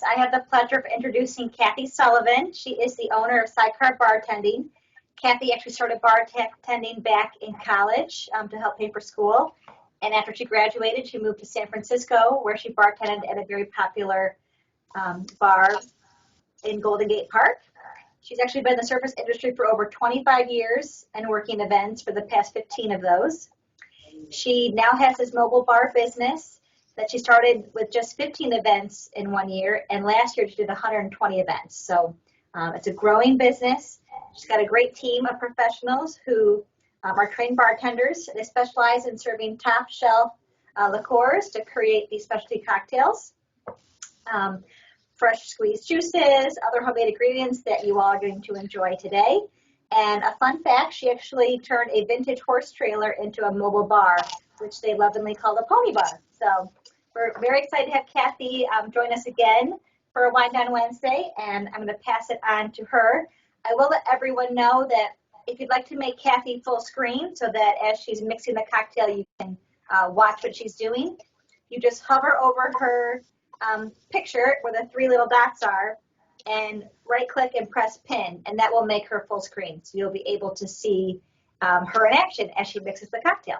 I have the pleasure of introducing Kathy Sullivan. She is the owner of Sidecar Bartending. Kathy actually started bartending back in college to help pay for school. And after she graduated, she moved to San Francisco, where she bartended at a very popular bar in Golden Gate Park. She's actually been in the service industry for over 25 years and working events for the past 15 of those. She now has this mobile bar business that she started with just 15 events in 1 year, and last year she did 120 events. So it's a growing business. She's got a great team of professionals who are trained bartenders. They specialize in serving top shelf liqueurs to create these specialty cocktails. Fresh squeezed juices, other homemade ingredients that you all are going to enjoy today. And a fun fact, she actually turned a vintage horse trailer into a mobile bar, which they lovingly call the Pony Bar. So we're very excited to have Kathy join us again for a Wine Down Wednesday, and I'm going to pass it on to her. I will let everyone know that if you'd like to make Kathy full screen so that as she's mixing the cocktail, you can watch what she's doing, you just hover over her picture where the three little dots are and right click and press pin, and that will make her full screen. So you'll be able to see her in action as she mixes the cocktail.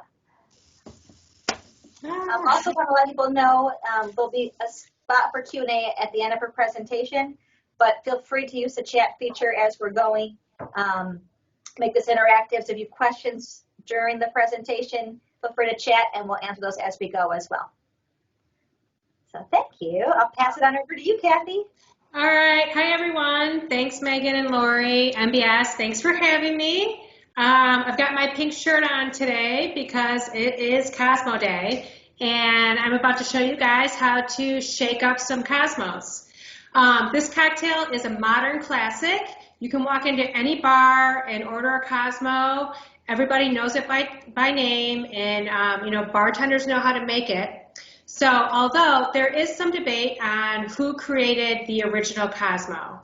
I also want to let people know there'll be a spot for Q&A at the end of her presentation, but feel free to use the chat feature as we're going. Make this interactive, so if you have questions during the presentation, feel free to chat and we'll answer those as we go as well. So thank you. I'll pass it on over to you, Kathy. All right. Hi, everyone. Thanks, Megan and Lori. NBS, thanks for having me. I've got my pink shirt on today because it is Cosmo Day, and I'm about to show you guys how to shake up some Cosmos. This cocktail is a modern classic. You can walk into any bar and order a Cosmo. Everybody knows it by name, and bartenders know how to make it. So although there is some debate on who created the original Cosmo.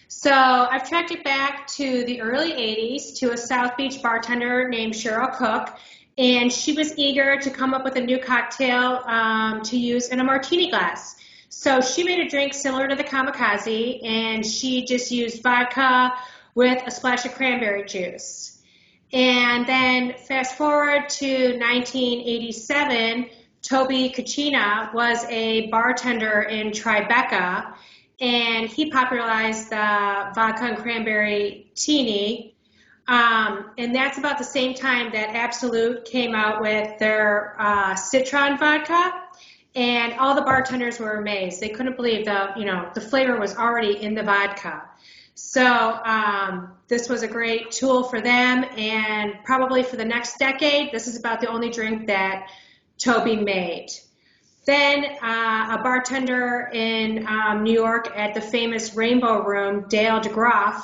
So I've tracked it back to the early 80s to a South Beach bartender named Cheryl Cook, and she was eager to come up with a new cocktail to use in a martini glass. So she made a drink similar to the Kamikaze, and she just used vodka with a splash of cranberry juice. And then fast forward to 1987, Toby Kachina was a bartender in Tribeca, and he popularized the vodka and cranberry teeny. And that's about the same time that Absolut came out with their citron vodka, and all the bartenders were amazed. They couldn't believe the flavor was already in the vodka. So this was a great tool for them, and probably for the next decade, this is about the only drink that Toby made. Then a bartender in New York at the famous Rainbow Room, Dale DeGroff,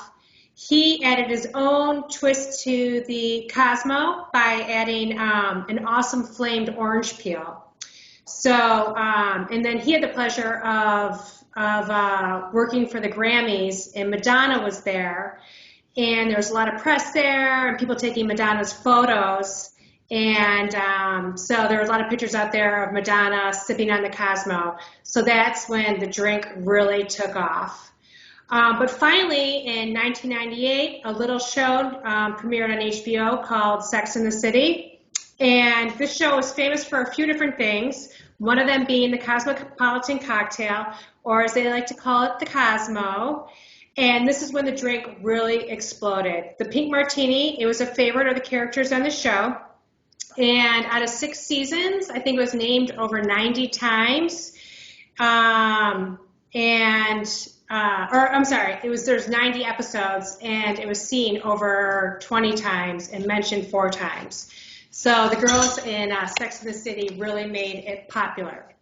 he added his own twist to the Cosmo by adding an awesome flamed orange peel. So, and then he had the pleasure of working for the Grammys, and Madonna was there, and there was a lot of press there and people taking Madonna's photos. And so there were a lot of pictures out there of Madonna sipping on the Cosmo. So that's when the drink really took off. But finally, in 1998, a little show premiered on HBO called Sex and the City. And this show was famous for a few different things, one of them being the Cosmopolitan cocktail, or as they like to call it, the Cosmo. And this is when the drink really exploded. The pink martini, it was a favorite of the characters on the show. And out of 6 seasons, I think it was named over 90 times. There's 90 episodes, and it was seen over 20 times and mentioned 4 times. So the girls in Sex and the City really made it popular.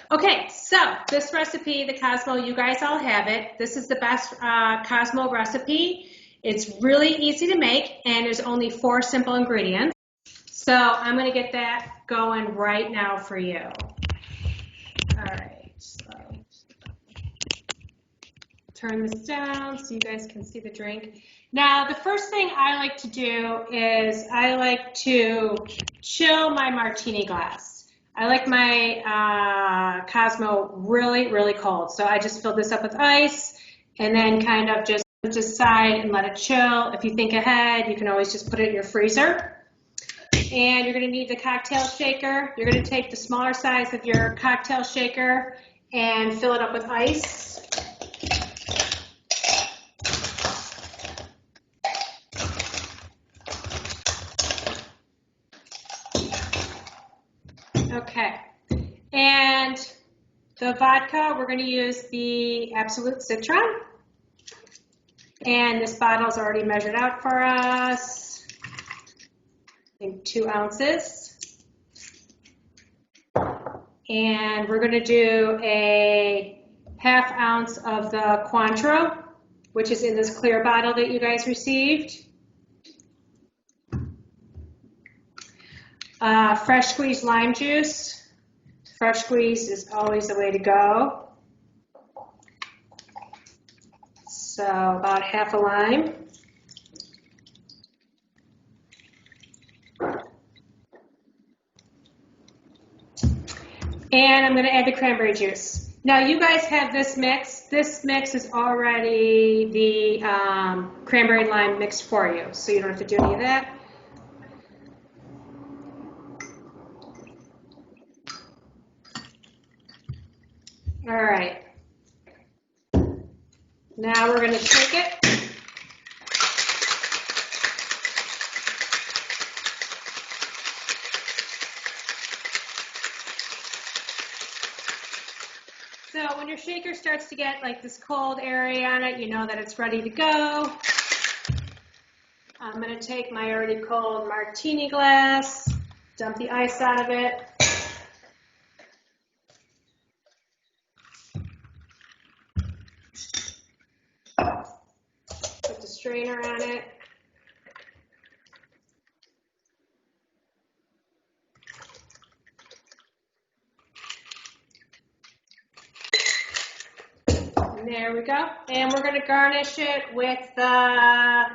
Okay, so this recipe, the Cosmo, you guys all have it. This is the best Cosmo recipe. It's really easy to make, and there's only 4 simple ingredients. So I'm going to get that going right now for you. All right, so turn this down so you guys can see the drink. Now, the first thing I like to do is I like to chill my martini glass. I like my Cosmo really, really cold. So I just fill this up with ice and then kind of just put it aside and let it chill. If you think ahead, you can always just put it in your freezer. And you're going to need the cocktail shaker. You're going to take the smaller size of your cocktail shaker and fill it up with ice. Okay. And the vodka, we're going to use the Absolute Citron. And this bottle is already measured out for us. I think 2 ounces. And we're going to do a ½ ounce of the Cointreau, which is in this clear bottle that you guys received. Fresh squeezed lime juice. Fresh squeezed is always the way to go. So about half a lime. And I'm going to add the cranberry juice. Now you guys have this mix. This mix is already the cranberry lime mix for you, so you don't have to do any of that. All right. Now we're going to shake it. So when your shaker starts to get like this cold area on it, you know that it's ready to go. I'm going to take my already cold martini glass, dump the ice out of it. Put the strainer on it. And there we go. And we're going to garnish it with the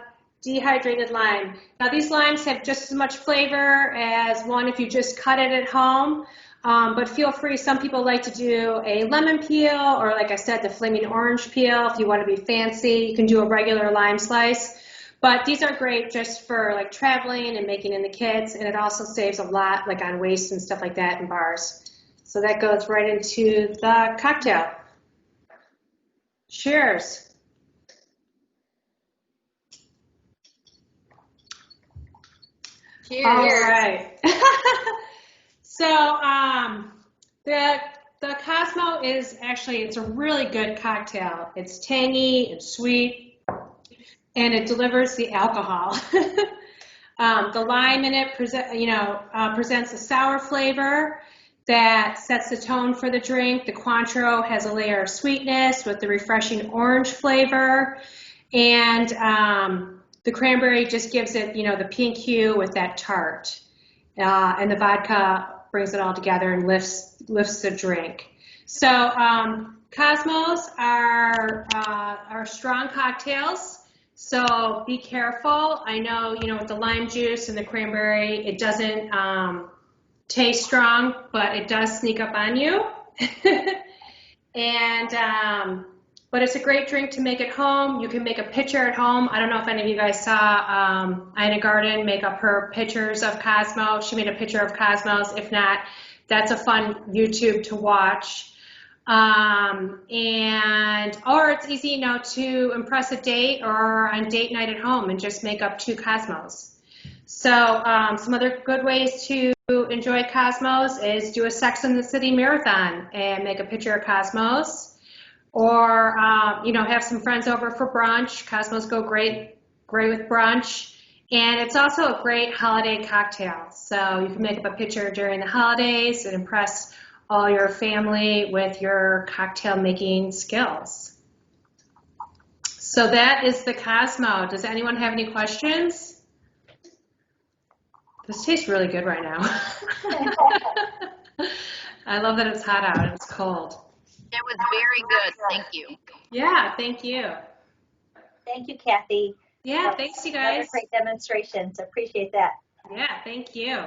dehydrated lime. Now these limes have just as much flavor as one if you just cut it at home. But feel free, some people like to do a lemon peel or, like I said, the flaming orange peel. If you want to be fancy, you can do a regular lime slice. But these are great just for like traveling and making in the kids, and it also saves a lot like on waste and stuff like that in bars. So that goes right into the cocktail. Cheers. Cheers. All right. So the Cosmo is actually, it's a really good cocktail. It's tangy, it's sweet, and it delivers the alcohol. The lime in it presents a sour flavor that sets the tone for the drink. The Cointreau has a layer of sweetness with the refreshing orange flavor, and the cranberry just gives it, the pink hue with that tart. And the vodka brings it all together and lifts the drink. So Cosmos are strong cocktails, so be careful. I know, with the lime juice and the cranberry, it doesn't taste strong, but it does sneak up on you. And but it's a great drink to make at home. You can make a pitcher at home. I don't know if any of you guys saw Ina Garden make up her pictures of Cosmo. She made a picture of Cosmos. If not, that's a fun YouTube to watch. Or it's easy, to impress a date or on date night at home and just make up 2 Cosmos. So some other good ways to enjoy Cosmos is do a Sex and the City marathon and make a picture of Cosmos. Or, have some friends over for brunch. Cosmos go great with brunch. And it's also a great holiday cocktail. So you can make up a picture during the holidays and impress all your family with your cocktail making skills. So that is the Cosmo. Does anyone have any questions? This tastes really good right now. I love that it's hot out and it's cold. It was very good. Thank you. Yeah, thank you. Thank you, Kathy. Yeah, thanks you guys. Another great demonstration, so appreciate that. Yeah, thank you.